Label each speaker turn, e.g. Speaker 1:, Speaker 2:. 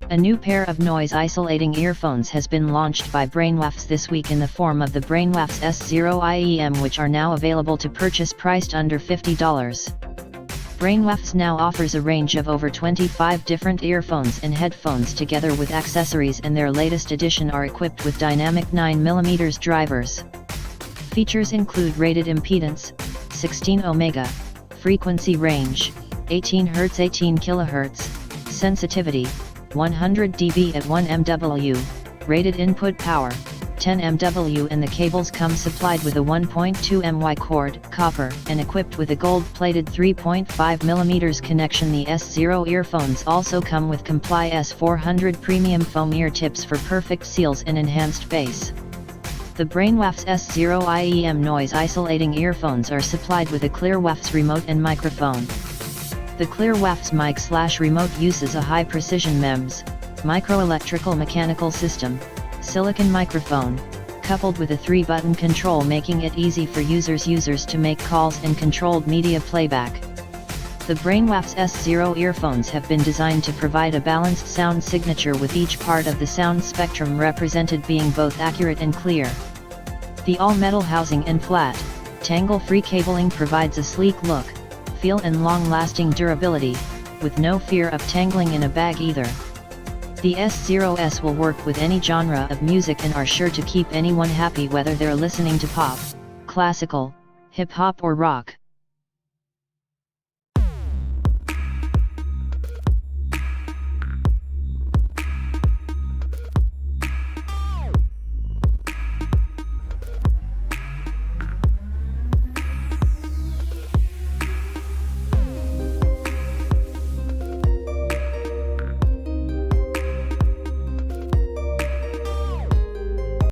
Speaker 1: A new pair of noise-isolating earphones has been launched by Brainwavz this week in the form of the Brainwavz S0 IEM, which are now available to purchase priced under $50. Brainwavz Now offers a range of over 25 different earphones and headphones together with accessories, and their latest edition are equipped with dynamic 9mm drivers. Features include rated impedance, 16 ohms, frequency range, 18 Hz 18 kHz, sensitivity, 100 dB at 1 MW, rated input power, 10 MW, and the cables come supplied with a 1.2 my cord, copper, and equipped with a gold-plated 3.5mm connection. The S0 earphones also come with Comply S400 premium foam ear tips for perfect seals and enhanced bass. The Brainwavz S0 IEM noise-isolating earphones are supplied with a Clearwavz remote and microphone. The Clearwavz mic/remote uses a high-precision MEMS, microelectrical mechanical system, silicon microphone, coupled with a 3-button control, making it easy for users to make calls and controlled media playback. The Brainwavz S0 earphones have been designed to provide a balanced sound signature, with each part of the sound spectrum represented being both accurate and clear. The all-metal housing and flat, tangle-free cabling provides a sleek look, feel and long-lasting durability, with no fear of tangling in a bag either. The S0s will work with any genre of music and are sure to keep anyone happy, whether they're listening to pop, classical, hip-hop or rock.